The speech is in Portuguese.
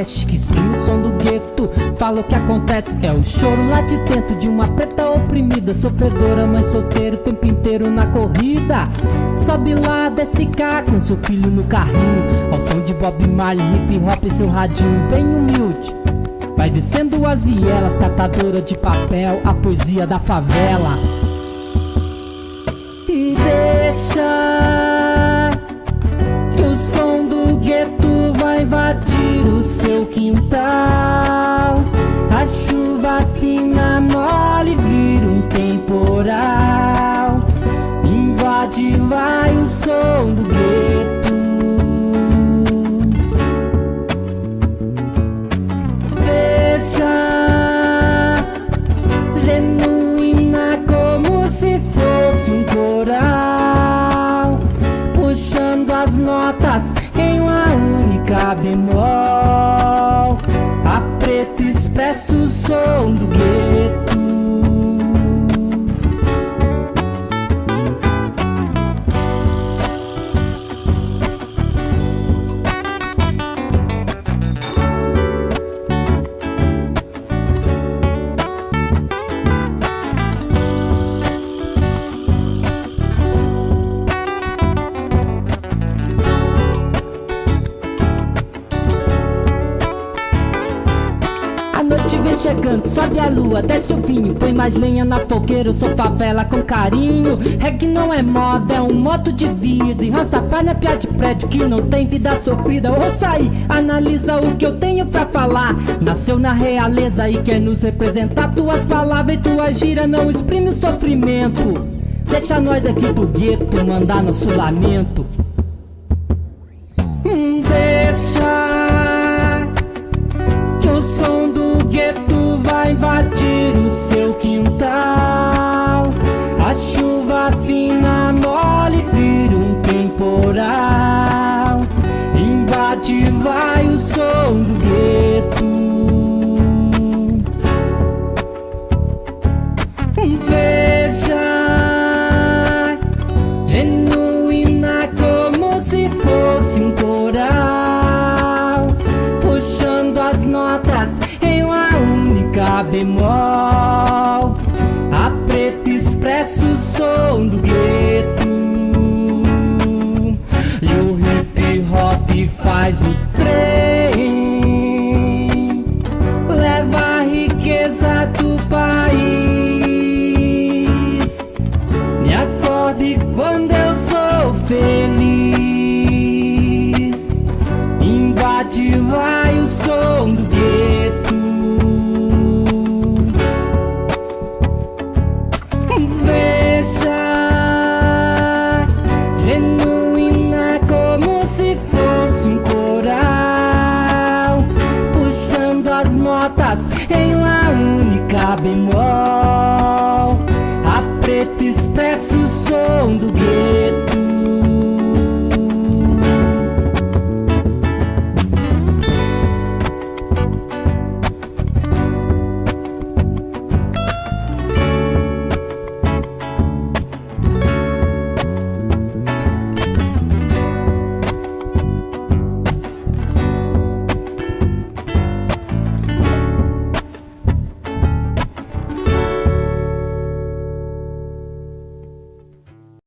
trash que exprime o som do gueto. Fala o que acontece, é o choro lá de dentro de uma preta oprimida, sofredora, mãe solteira o tempo inteiro na corrida. Sobe lá, desce cá com seu filho no carrinho, ao som de Bob Marley, hip hop em seu radinho bem humilde. Vai descendo as vielas, catadora de papel, a poesia da favela. Deixa que o som do gueto vai invadir o seu quintal. A chuva fina mole vira um temporal. Invade, vai o som do gueto. Deixa genuína como se fosse um coral, puxando as notas em uma única bemol. A preta expressa o som do gueto. A noite vem chegando, sobe a lua, desce o vinho, põe mais lenha na fogueira, eu sou favela com carinho. Reggae não é moda, é um modo de vida, e Rastafari é piada de prédio que não tem vida sofrida. Ouça aí, analisa o que eu tenho pra falar. Nasceu na realeza e quer nos representar. Tuas palavras e tua gira não exprime o sofrimento. Deixa nós aqui do gueto mandar nosso lamento. Deixa que o som do gueto vai invadir o seu quintal. A chuva fina mole vira um temporal. Invade, vai o som do gueto. Veja, genuína como se fosse um coral, puxando as notas em uma única bemol. A preta expressa o som do gueto, e o hip hop faz o trem, leva a riqueza do país. Me acorde quando eu sou feliz. Invade, vai o som do gueto. Veja, genuína como se fosse um coral, puxando as notas em uma única bemol.